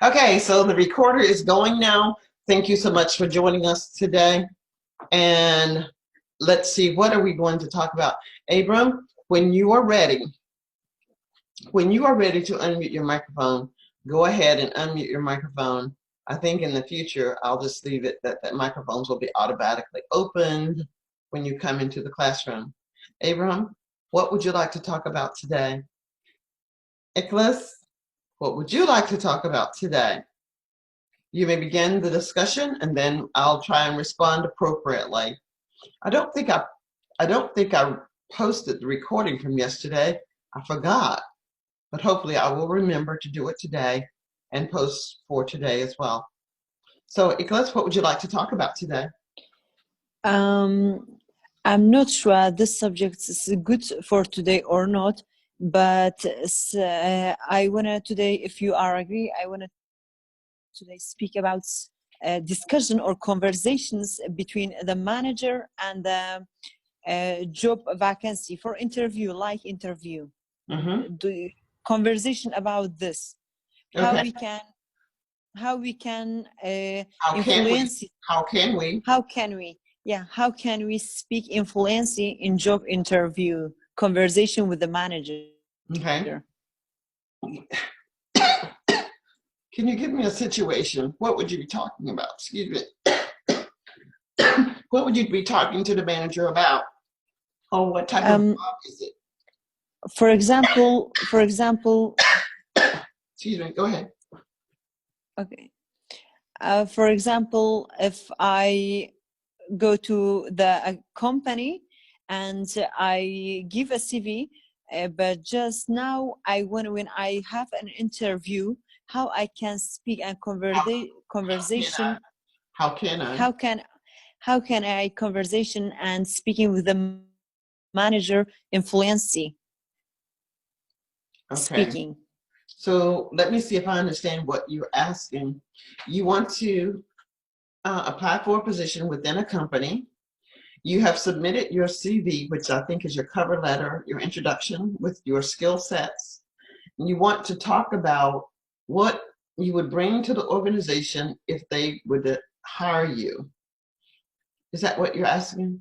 Okay, so the recorder is going now. Thank you so much for joining us today. And let's see, what are we going to talk about? Abram, when you are ready to unmute your microphone, go ahead and unmute your microphone. I think in the future, I'll just leave it that microphones will be automatically opened when you come into the classroom. Abram, what would you like to talk about today? Nicholas, what would you like to talk about today? You may begin the discussion and then I'll try and respond appropriately. I don't think I posted the recording from yesterday. I forgot, but hopefully I will remember to do it today and post for today as well. So Nicholas, what would you like to talk about today? I'm not sure this subject is good for today or not, but I wanna today, if you are agree, I wanna today speak about discussion or conversations between the manager and the job vacancy for interview, like interview. The conversation about this, how we can influence. How can we speak influence in job interview conversation with the manager? Okay. Can you give me a situation? What would you be talking about? Excuse me. What would you be talking to the manager about? Oh, what type of job is it? For example. Excuse me. Go ahead. Okay. For example, if I go to the company and I give a CV, but just now when I have an interview, how I can speak and conversation. How can I conversation and speaking with the manager influence speaking. So let me see if I understand what you're asking. You want to apply for a position within a company. You have submitted your CV, which I think is your cover letter, your introduction with your skill sets. You want to talk about what you would bring to the organization if they would hire you. Is that what you're asking?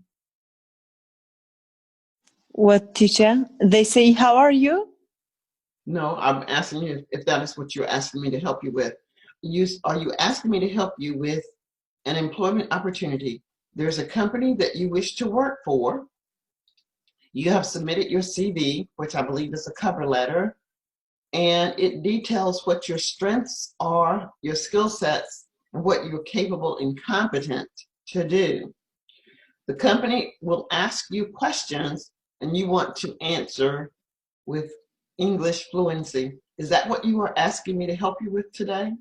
What, teacher? They say, how are you? No, I'm asking you if that is what you're asking me to help you with. Are you asking me to help you with an employment opportunity? There's a company that you wish to work for. You have submitted your CV, which I believe is a cover letter, and it details what your strengths are, your skill sets, and what you're capable and competent to do. The company will ask you questions and you want to answer with English fluency. Is that what you are asking me to help you with today?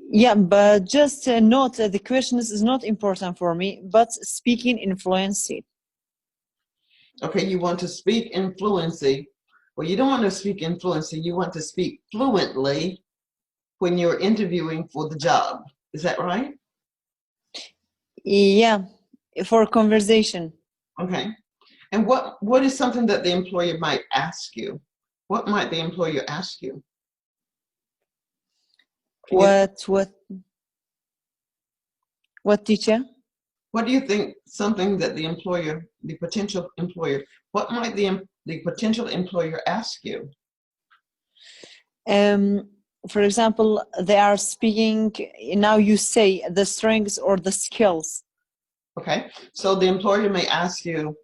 Yeah, but just note that the question is not important for me, but speaking in fluency. Okay, you want to speak in fluency. Well, you don't want to speak in fluency. You want to speak fluently when you're interviewing for the job. Is that right? Yeah, for conversation. Okay. And what is something that the employer might ask you? What might the employer ask you? What, teacher? What do you think something that the potential employer, what might the potential employer ask you? For example, they are speaking, now you say the strengths or the skills. Okay, so the employer may ask you,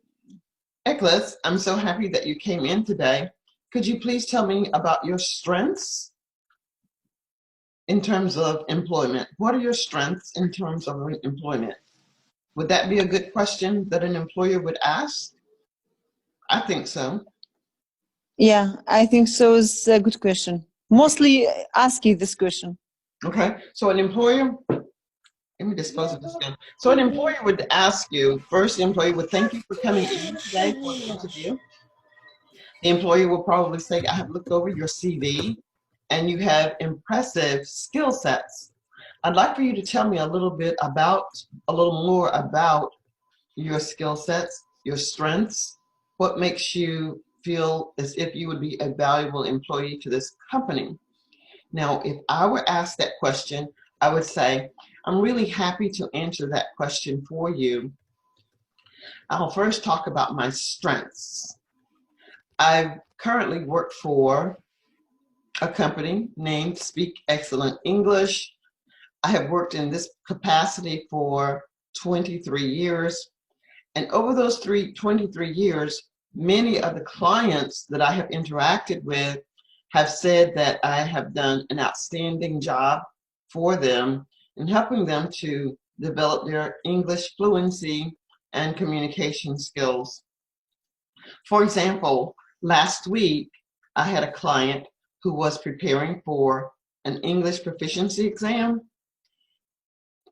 Nicholas, I'm so happy that you came in today. Could you please tell me about your strengths in terms of employment? What are your strengths in terms of employment? Would that be a good question that an employer would ask? I think so. Yeah, I think so. It's a good question. Mostly asking this question. Okay, so an employer, let me dispose of this gun. So an employer would ask you, first the employer would thank you for coming in today for the interview. The employer will probably say, I have looked over your CV and you have impressive skill sets. I'd like for you to tell me a little more about your skill sets, your strengths, what makes you feel as if you would be a valuable employee to this company? Now, if I were asked that question, I would say, I'm really happy to answer that question for you. I'll first talk about my strengths. I currently work for a company named Speak Excellent English. I have worked in this capacity for 23 years. And over those 23 years, many of the clients that I have interacted with have said that I have done an outstanding job for them in helping them to develop their English fluency and communication skills. For example, last week, I had a client who was preparing for an English proficiency exam.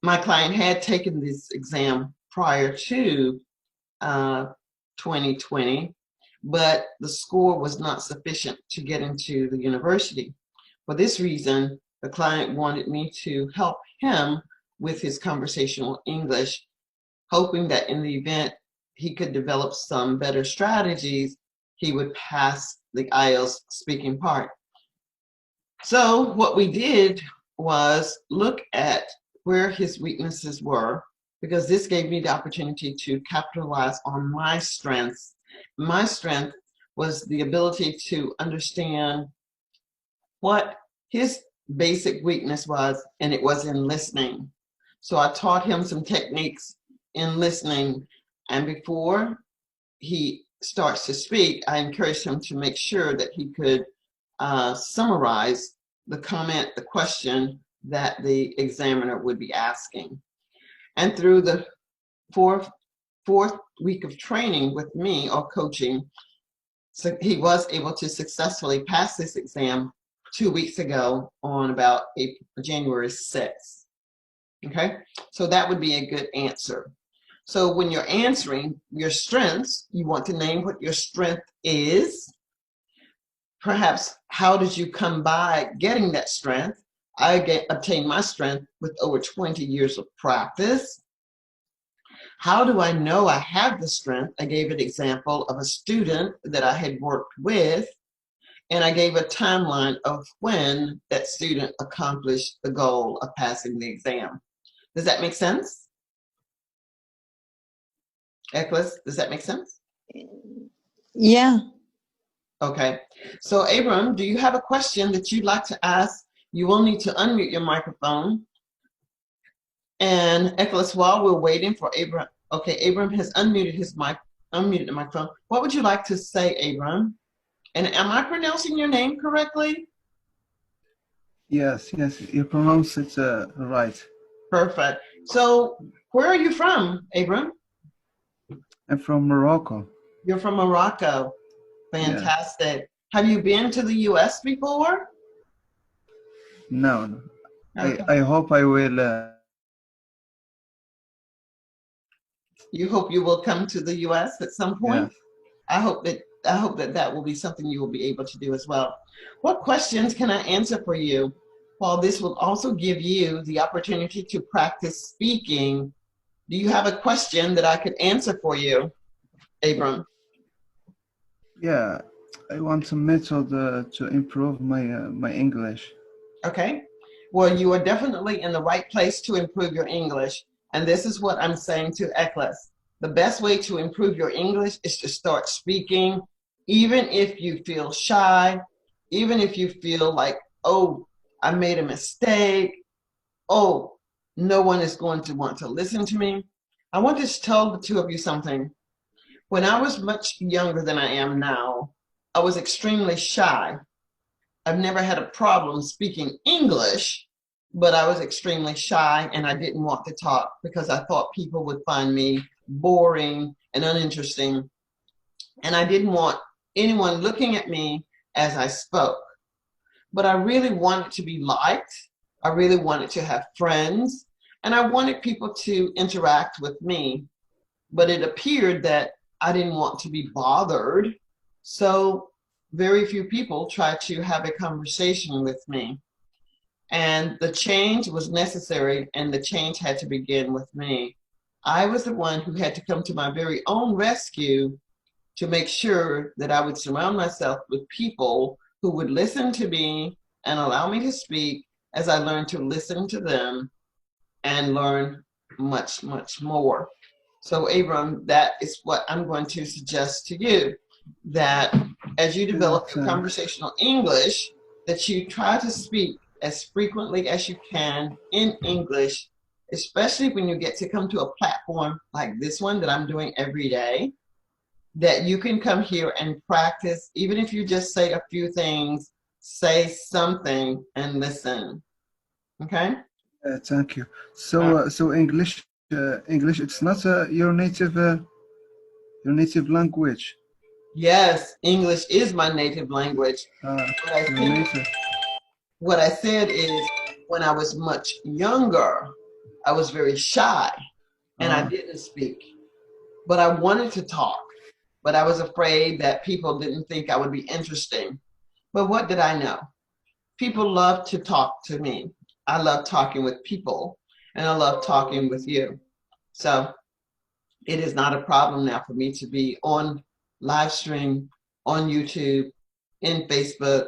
My client had taken this exam prior to 2020, but the score was not sufficient to get into the university. For this reason, the client wanted me to help him with his conversational English, hoping that in the event he could develop some better strategies, he would pass the IELTS speaking part. So what we did was look at where his weaknesses were, because this gave me the opportunity to capitalize on my strengths. My strength was the ability to understand what his basic weakness was, and it was in listening. So I taught him some techniques in listening, and before he starts to speak, I encouraged him to make sure that he could summarize the comment, the question that the examiner would be asking. And through the fourth week of training with me or coaching, so he was able to successfully pass this exam 2 weeks ago on about January 6th. Okay, so that would be a good answer. So when you're answering your strengths, you want to name what your strength is. Perhaps how did you come by getting that strength? I obtained my strength with over 20 years of practice. How do I know I have the strength? I gave an example of a student that I had worked with, and I gave a timeline of when that student accomplished the goal of passing the exam. Does that make sense? Eklis, does that make sense? Yeah. Okay. So Abram, do you have a question that you'd like to ask? You will need to unmute your microphone. And Eklis, while we're waiting for Abram, okay, Abram has unmuted the microphone. What would you like to say, Abram? And am I pronouncing your name correctly? Yes, you pronounce it right. Perfect. So where are you from, Abram? I'm from Morocco. You're from Morocco. Fantastic. Yeah. Have you been to the US before? No. Okay. I hope I will. You hope you will come to the US at some point? Yes. I hope that will be something you will be able to do as well. What questions can I answer for you? While this will also give you the opportunity to practice speaking, do you have a question that I could answer for you, Abram? Yeah, I want a method to improve my English. Okay. Well, you are definitely in the right place to improve your English. And this is what I'm saying to Eklis. The best way to improve your English is to start speaking, even if you feel shy, even if you feel like, oh, I made a mistake. Oh, no one is going to want to listen to me. I want to tell the two of you something. When I was much younger than I am now, I was extremely shy. I've never had a problem speaking English, but I was extremely shy and I didn't want to talk because I thought people would find me boring and uninteresting. And I didn't want anyone looking at me as I spoke. But I really wanted to be liked. I really wanted to have friends. And I wanted people to interact with me. But it appeared that I didn't want to be bothered. So very few people tried to have a conversation with me. And the change was necessary, and the change had to begin with me. I was the one who had to come to my very own rescue to make sure that I would surround myself with people who would listen to me and allow me to speak as I learned to listen to them and learn much, much more. So Abram, that is what I'm going to suggest to you, that as you develop your conversational English, that you try to speak as frequently as you can in English, especially when you get to come to a platform like this one that I'm doing every day, that you can come here and practice, even if you just say a few things, say something and listen. Okay? Thank you. So English, English, it's not your native language. Yes, English is my native language. Your native. What I said is, when I was much younger, I was very shy and I didn't speak, but I wanted to talk, but I was afraid that people didn't think I would be interesting. But what did I know? People love to talk to me. I love talking with people, and I love talking with you. So it is not a problem now for me to be on live stream, on YouTube, in Facebook,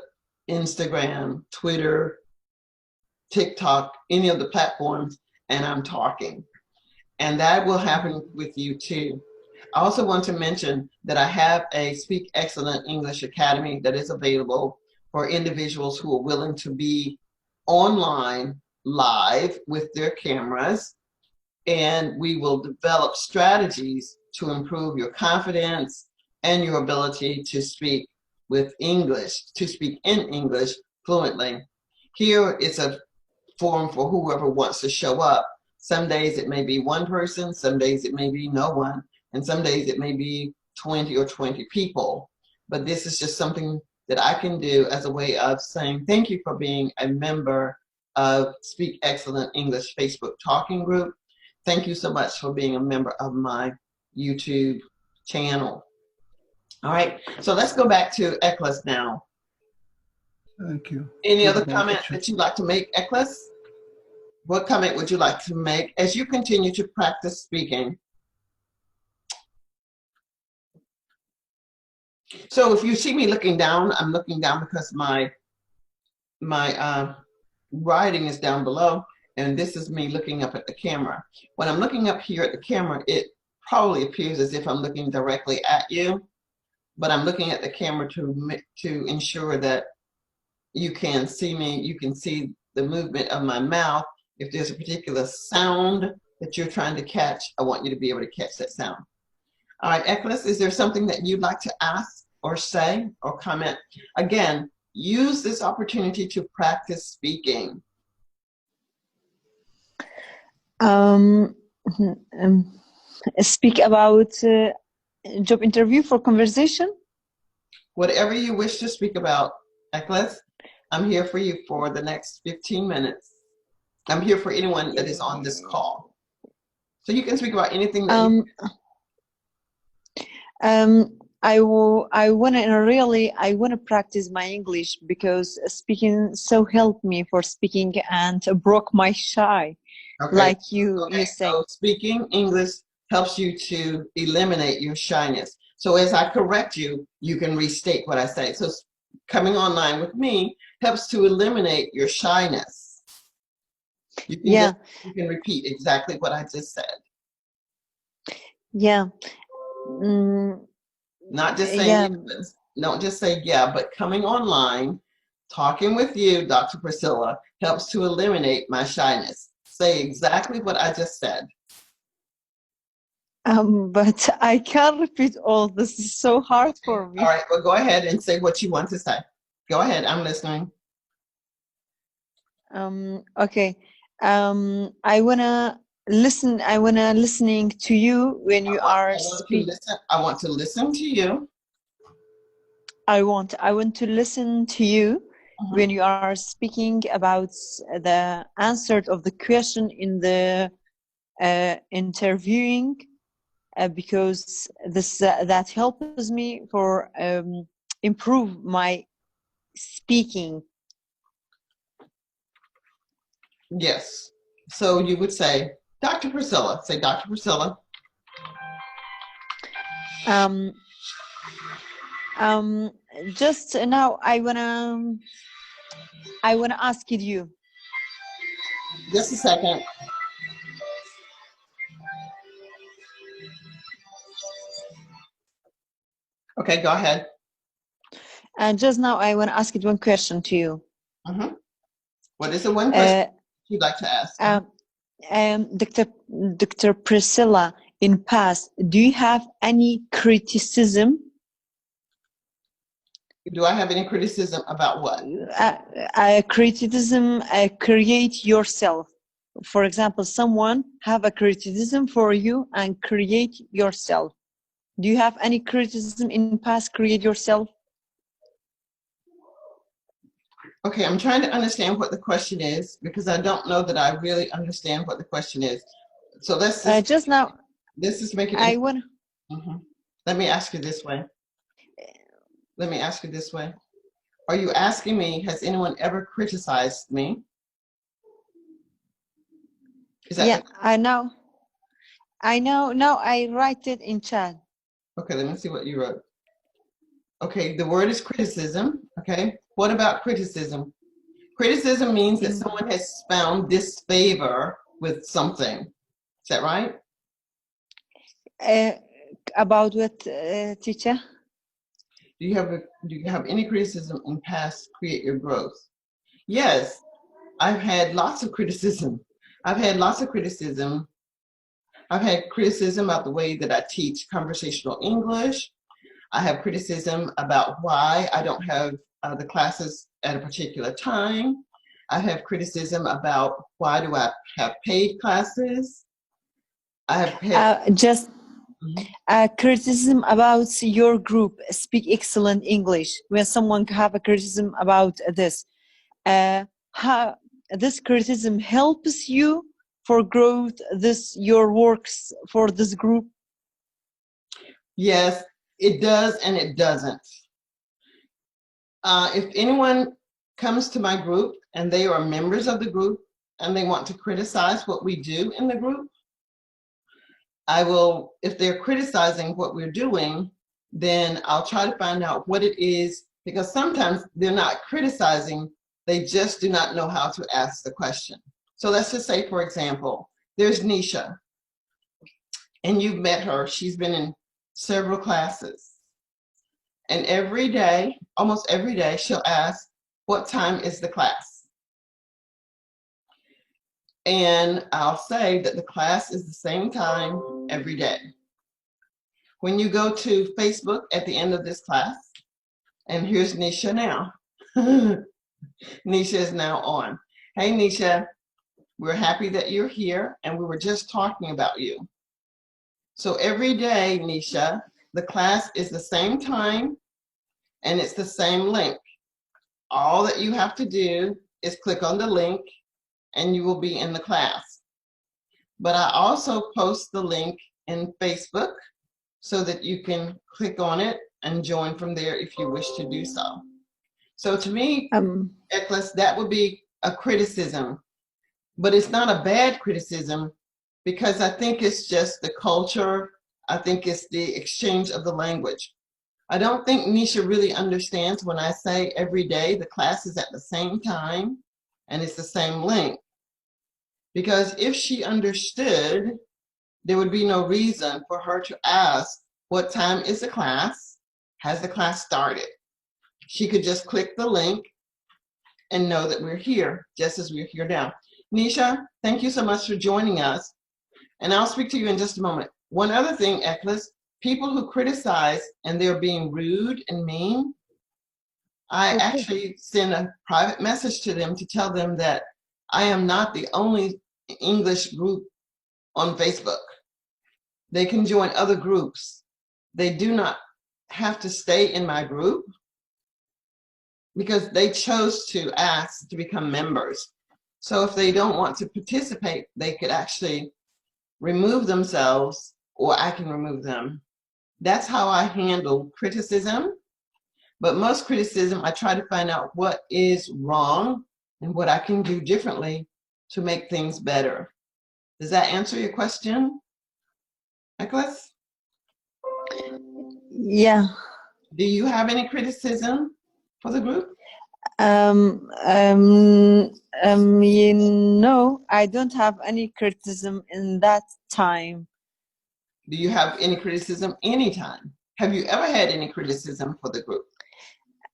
Instagram, Twitter, TikTok, any of the platforms, and I'm talking. And that will happen with you too. I also want to mention that I have a Speak Excellent English Academy that is available for individuals who are willing to be online live with their cameras. And we will develop strategies to improve your confidence and your ability to speak with English, to speak in English fluently. Here it's a forum for whoever wants to show up. Some days it may be one person, some days it may be no one, and some days it may be 20 or 20 people. But this is just something that I can do as a way of saying thank you for being a member of Speak Excellent English Facebook talking group. Thank you so much for being a member of my YouTube channel. All right, so let's go back to Eklas now. Thank you. Any other comment that you'd like to make, Eklas? What comment would you like to make as you continue to practice speaking? So if you see me looking down, I'm looking down because my writing is down below, and this is me looking up at the camera. When I'm looking up here at the camera, it probably appears as if I'm looking directly at you, but I'm looking at the camera to ensure that you can see me, you can see the movement of my mouth. If there's a particular sound that you're trying to catch, I want you to be able to catch that sound. All right, Eklas, is there something that you'd like to ask or say or comment? Again, use this opportunity to practice speaking. Speak about job interview for conversation? Whatever you wish to speak about, Eklas, I'm here for you for the next 15 minutes. I'm here for anyone that is on this call. So you can speak about anything that you I wanna practice my English, because speaking so helped me for speaking and broke my shy. Okay. Like you say. So speaking English helps you to eliminate your shyness. So as I correct you, you can restate what I say. So coming online with me helps to eliminate your shyness. You can repeat exactly what I just said. Yeah. Not just saying, don't just say yeah, but coming online, talking with you, Dr. Priscilla, helps to eliminate my shyness. Say exactly what I just said. But I can't repeat all this. Is so hard for me. All right, well, go ahead and say what you want to say. Go ahead, I'm listening. Okay. I wanna listening to you when you are speaking. I want to listen to you. I want to listen to you when you are speaking about the answer of the question in the interviewing, because this that helps me for improve my speaking. Yes. So you would say, Dr. Priscilla. Say, Dr. Priscilla. Just now, I wanna ask you. Just a second. Okay, go ahead. Just now, I wanna ask it one question to you. Mm-hmm. What is the one question you'd like to ask? Dr. Priscilla, in past, do you have any criticism? Do I have any criticism about what? Criticism, create yourself. For example, someone have a criticism for you and create yourself. Do you have any criticism in past, create yourself? Okay, I'm trying to understand what the question is because I don't know that I really understand what the question is. So let's just now. Let's just make it. I want. Let me ask you this way. Are you asking me, has anyone ever criticized me? Is that yeah, I know. Now I write it in chat. Okay, let me see what you wrote. Okay, the word is criticism. Okay, what about criticism? Criticism means that someone has found disfavor with something. Is that right? About what, teacher? Do you have any criticism in past create your growth? Yes, I've had lots of criticism. I've had criticism about the way that I teach conversational English. I have criticism about why I don't have the classes at a particular time. I have criticism about why do I have paid classes. I have had criticism about your group, speak excellent English. When someone have a criticism about this, how this criticism helps you for growth, your works for this group? Yes, it does and it doesn't. If anyone comes to my group and they are members of the group and they want to criticize what we do in the group, I will, if they're criticizing what we're doing, then I'll try to find out what it is, because sometimes they're not criticizing, they just do not know how to ask the question. So let's just say, for example, there's Nisha, and you've met her. She's been in several classes. And every day, almost every day, she'll ask, what time is the class? And I'll say that the class is the same time every day. When you go to Facebook at the end of this class, and here's Nisha now. Nisha is now on. Hey, Nisha, we're happy that you're here, and we were just talking about you. So every day, Nisha, the class is the same time, and it's the same link. All that you have to do is click on the link, and you will be in the class. But I also post the link in Facebook so that you can click on it and join from there if you wish to do so. So to me, Eklis, that would be a criticism, but it's not a bad criticism because I think it's just the culture. I think it's the exchange of the language. I don't think Nisha really understands when I say every day the class is at the same time and it's the same link. Because if she understood, there would be no reason for her to ask, what time is the class? Has the class started? She could just click the link and know that we're here, just as we're here now. Nisha, thank you so much for joining us. And I'll speak to you in just a moment. One other thing, Eklis, people who criticize and they're being rude and mean, I actually send a private message to them to tell them that I am not the only English group on Facebook. They can join other groups. They do not have to stay in my group because they chose to ask to become members. So if they don't want to participate, they could actually remove themselves, or I can remove them. That's how I handle criticism. But most criticism, I try to find out what is wrong and what I can do differently to make things better. Does that answer your question, Nicholas? Yeah. Do you have any criticism for the group? You know, I don't have any criticism in that time. Do you have any criticism anytime? Have you ever had any criticism for the group?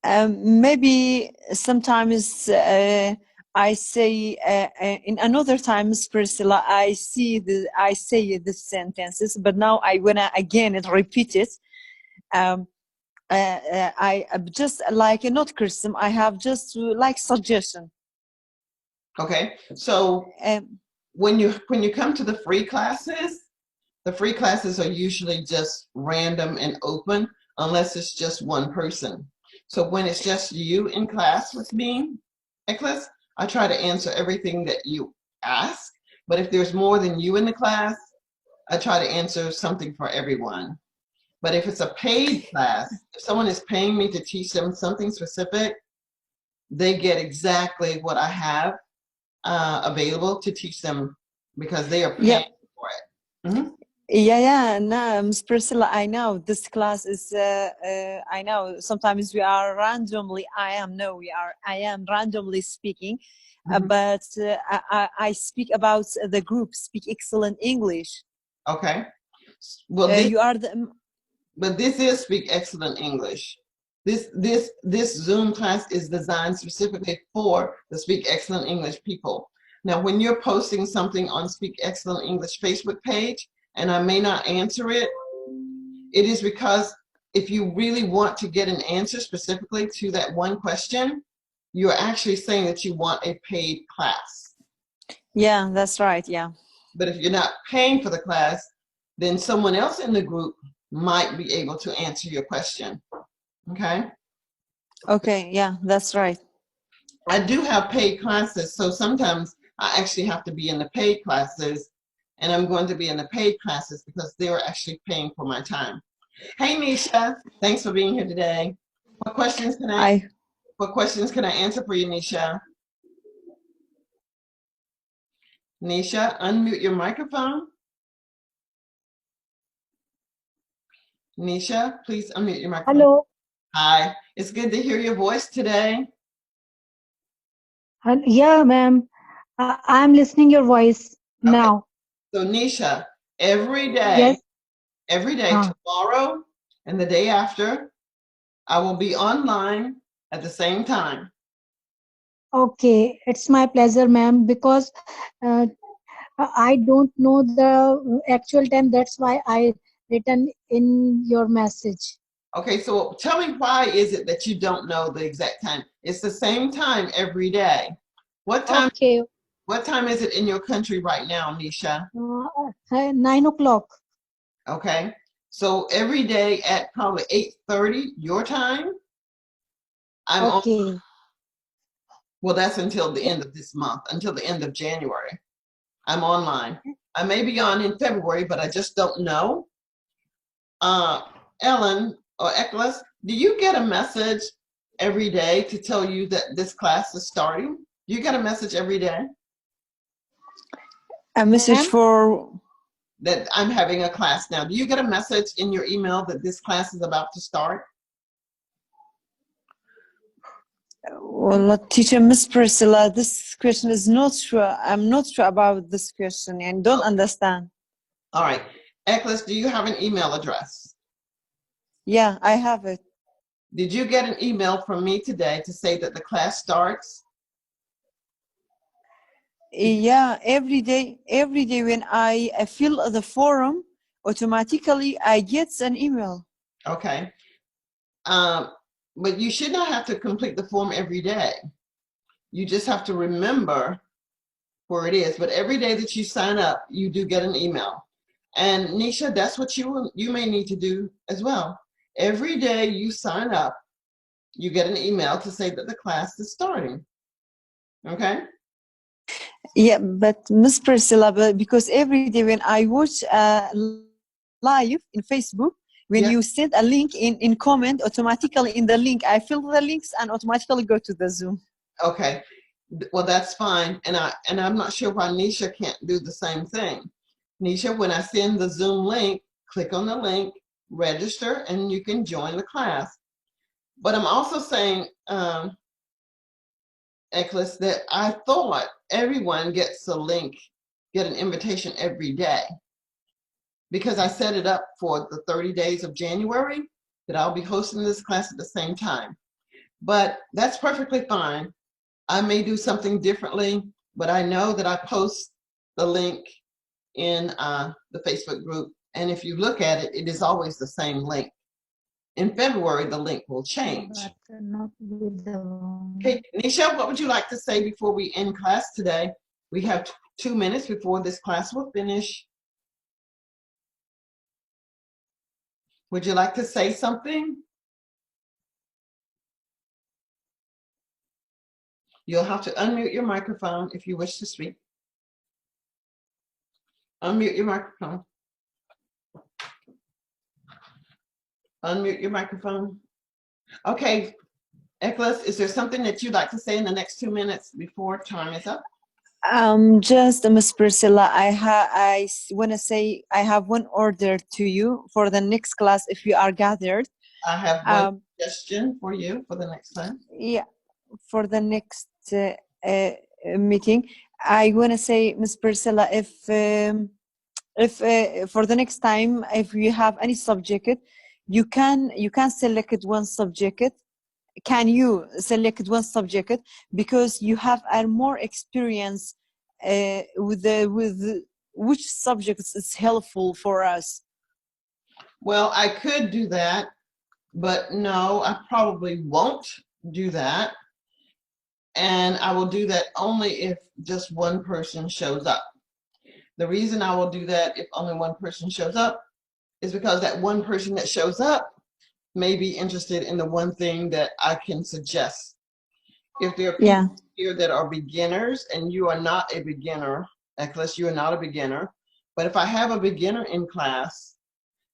Maybe sometimes I say in another times, Priscilla, I say the sentences, but now I wanna again repeat it. I just like not criticism. I have just like suggestion. Okay, so when you come to the free classes are usually just random and open unless it's just one person. So when it's just you in class with me, Nicholas, I try to answer everything that you ask. But if there's more than you in the class, I try to answer something for everyone. But if it's a paid class, if someone is paying me to teach them something specific, they get exactly what I have available to teach them because they are paying for it. Mm-hmm. Yeah, no, Ms. Priscilla, I know this class is, I know sometimes we are randomly, I am randomly speaking, but I speak about the group, Speak Excellent English. Okay. Well, you are the... But this is Speak Excellent English. This Zoom class is designed specifically for the Speak Excellent English people. Now, when you're posting something on Speak Excellent English Facebook page, and I may not answer it, it is because if you really want to get an answer specifically to that one question, you're actually saying that you want a paid class. Yeah, that's right, yeah. But if you're not paying for the class, then someone else in the group might be able to answer your question. Okay? Okay, yeah, that's right. I do have paid classes, so sometimes I actually have to be in the paid classes, and I'm going to be in the paid classes because they're actually paying for my time. Hey, Nisha, thanks for being here today. What questions can I answer for you, Nisha? Nisha, unmute your microphone. Nisha, please unmute your microphone. Hello. Hi, it's good to hear your voice today. Yeah, ma'am. I'm listening your voice now. So Nisha, every Yes. day, tomorrow and the day after, I will be online at the same time. Okay, it's my pleasure, ma'am, because I don't know the actual time. That's why I written in your message. Okay, so tell me, why is it that you don't know the exact time? It's the same time every day. What time? Okay. What time is it in your country right now, Nisha? 9 o'clock. Okay, so every day at probably 8:30 your time, I'm okay. on. Well, that's until the end of this month, until the end of January. I'm online. I may be on in February, but I just don't know. Ellen or Eklas, do you get a message every day to tell you that this class is starting? Do you get a message every day? A message for? That I'm having a class now. Do you get a message in your email that this class is about to start? Well, teacher Miss Priscilla, this question is not sure. I'm not sure about this question and don't understand. All right. Eklas, do you have an email address? Yeah, I have it. Did you get an email from me today to say that the class starts? Yeah, every day when I fill the forum, automatically I get an email. Okay. But you should not have to complete the form every day. You just have to remember where it is. But every day that you sign up, you do get an email. And Nisha, that's what you may need to do as well. Every day you sign up, you get an email to say that the class is starting. Okay? Yeah, but Miss Priscilla, because every day when I watch live in Facebook, when you send a link in comment, automatically in the link, I fill the links and automatically go to the Zoom. Okay. Well, that's fine. And I'm not sure why Nisha can't do the same thing. Nisha, when I send the Zoom link, click on the link, register, and you can join the class. But I'm also saying, Eklis, that I thought everyone gets a link, get an invitation every day, because I set it up for the 30 days of January that I'll be hosting this class at the same time. But that's perfectly fine. I may do something differently, but I know that I post the link in the Facebook group. And if you look at it, it is always the same link. In February, the link will change. But not with the Okay, Nisha, what would you like to say before we end class today? We have 2 minutes before this class will finish. Would you like to say something? You'll have to unmute your microphone if you wish to speak. Unmute your microphone. Unmute your microphone. Okay, Eklis, is there something that you'd like to say in the next 2 minutes before time is up? Just Miss Priscilla, I want to say I have one order to you for the next class if you are gathered. I have one suggestion for you for the next time. Yeah, for the next meeting, I want to say, Miss Priscilla, if for the next time, if you have any subject, you can select one subject. Can you select one subject because you have a more experience with which subjects is helpful for us? Well, I could do that, but no, I probably won't do that. And I will do that only if just one person shows up. The reason I will do that if only one person shows up is because that one person that shows up may be interested in the one thing that I can suggest. If there are people here that are beginners and you are not a beginner, Eklis, you are not a beginner, but if I have a beginner in class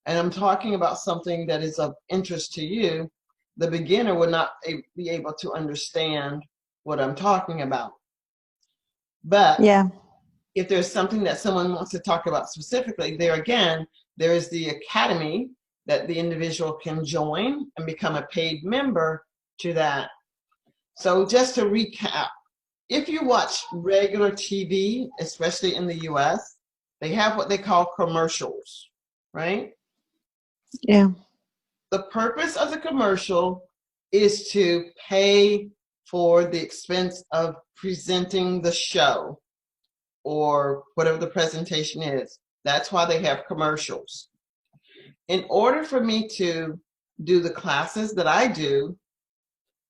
and I'm talking about something that is of interest to you, the beginner would not be able to understand what I'm talking about. But if there's something that someone wants to talk about specifically, there again, there is the academy that the individual can join and become a paid member to that. So just to recap, if you watch regular TV, especially in the US, they have what they call commercials, right? Yeah. The purpose of the commercial is to pay for the expense of presenting the show or whatever the presentation is. That's why they have commercials. In order for me to do the classes that I do,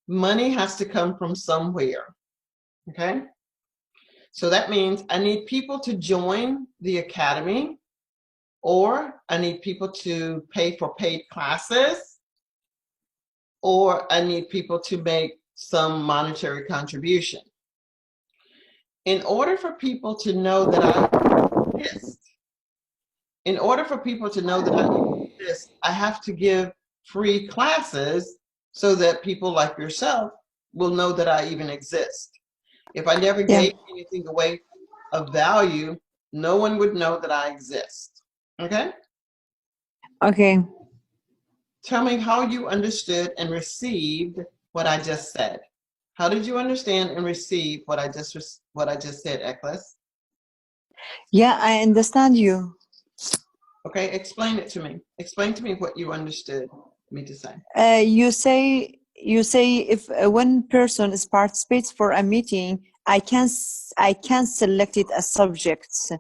money has to come from somewhere, okay? So that means I need people to join the academy, or I need people to pay for paid classes, or I need people to make some monetary contribution. In order for people to know that I exist, I have to give free classes so that people like yourself will know that I even exist. If I never gave anything away of value, no one would know that I exist. Okay? Okay. Tell me how you understood and received what I just said. How did you understand and receive what I just said, Eklis? Yeah, I understand you. Okay, explain it to me. Explain to me what you understood me to say. You say if one person is participates for a meeting, I can select it as subjects,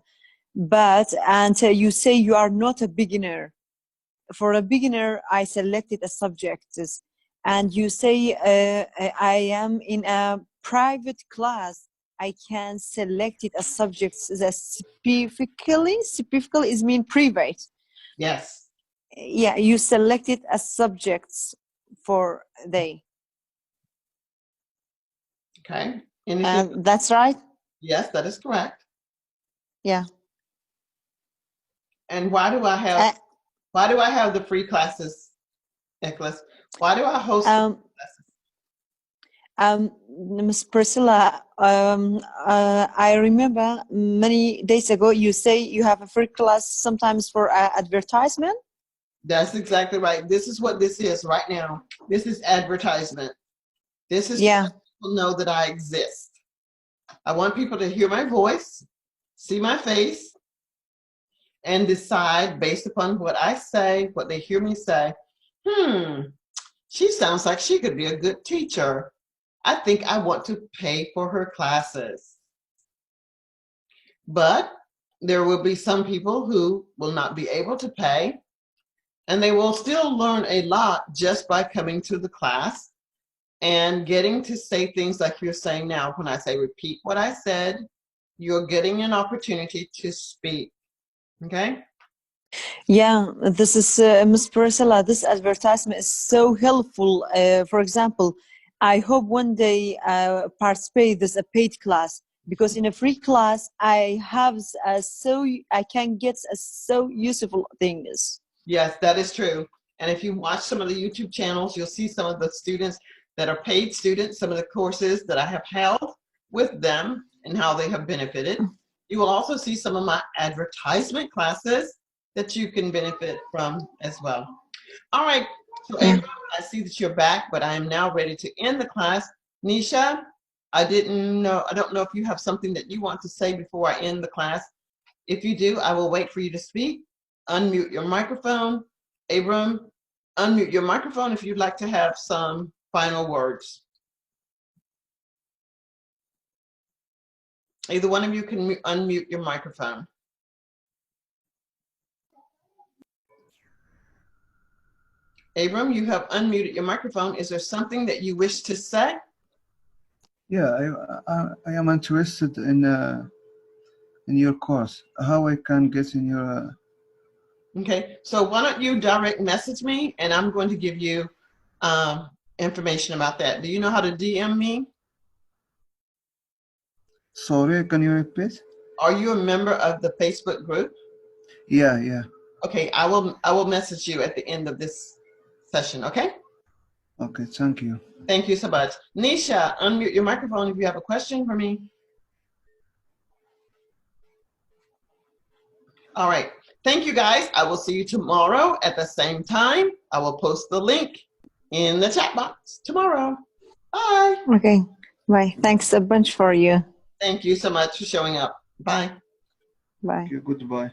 but you say you are not a beginner. For a beginner, I selected as subjects, and you say I am in a private class. I can select it as subjects that specifically is mean private. Yes. Yeah, you select it as subjects for they. Okay. Anything? That's right. Yes, that is correct. Yeah. And why do I have the free classes, Eklis? Why do I host the classes? Ms. Priscilla, I remember many days ago you say you have a free class sometimes for advertisement. That's exactly right. This is what this is right now. This is advertisement. This is to Yeah. let people know that I exist. I want people to hear my voice, see my face, and decide based upon what I say, what they hear me say, she sounds like she could be a good teacher. I think I want to pay for her classes. But there will be some people who will not be able to pay, and they will still learn a lot just by coming to the class and getting to say things like you're saying now. When I say repeat what I said, you're getting an opportunity to speak. Okay? Yeah, this is Ms. Priscilla. This advertisement is so helpful. For example, I hope one day participate this a paid class, because in a free class I have I can get so useful things. Yes, that is true. And if you watch some of the YouTube channels, you'll see some of the students that are paid students, some of the courses that I have held with them and how they have benefited. You will also see some of my advertisement classes that you can benefit from as well. All right, so Yeah. April, I see that you're back, but I am now ready to end the class. Nisha, I don't know if you have something that you want to say before I end the class. If you do, I will wait for you to speak. Unmute your microphone. Abram, unmute your microphone if you'd like to have some final words. Either one of you can unmute your microphone. Abram, you have unmuted your microphone. Is there something that you wish to say? Yeah, I am interested in your course. How I can get in your Okay, so why don't you direct message me, and I'm going to give you information about that. Do you know how to DM me? Sorry, can you repeat? Are you a member of the Facebook group? Yeah. Okay, I will message you at the end of this session, okay? Okay, thank you. Thank you so much. Nisha, unmute your microphone if you have a question for me. All right. Thank you, guys. I will see you tomorrow at the same time. I will post the link in the chat box tomorrow. Bye. Okay. Bye. Thanks a bunch for you. Thank you so much for showing up. Bye. Bye. Okay, goodbye.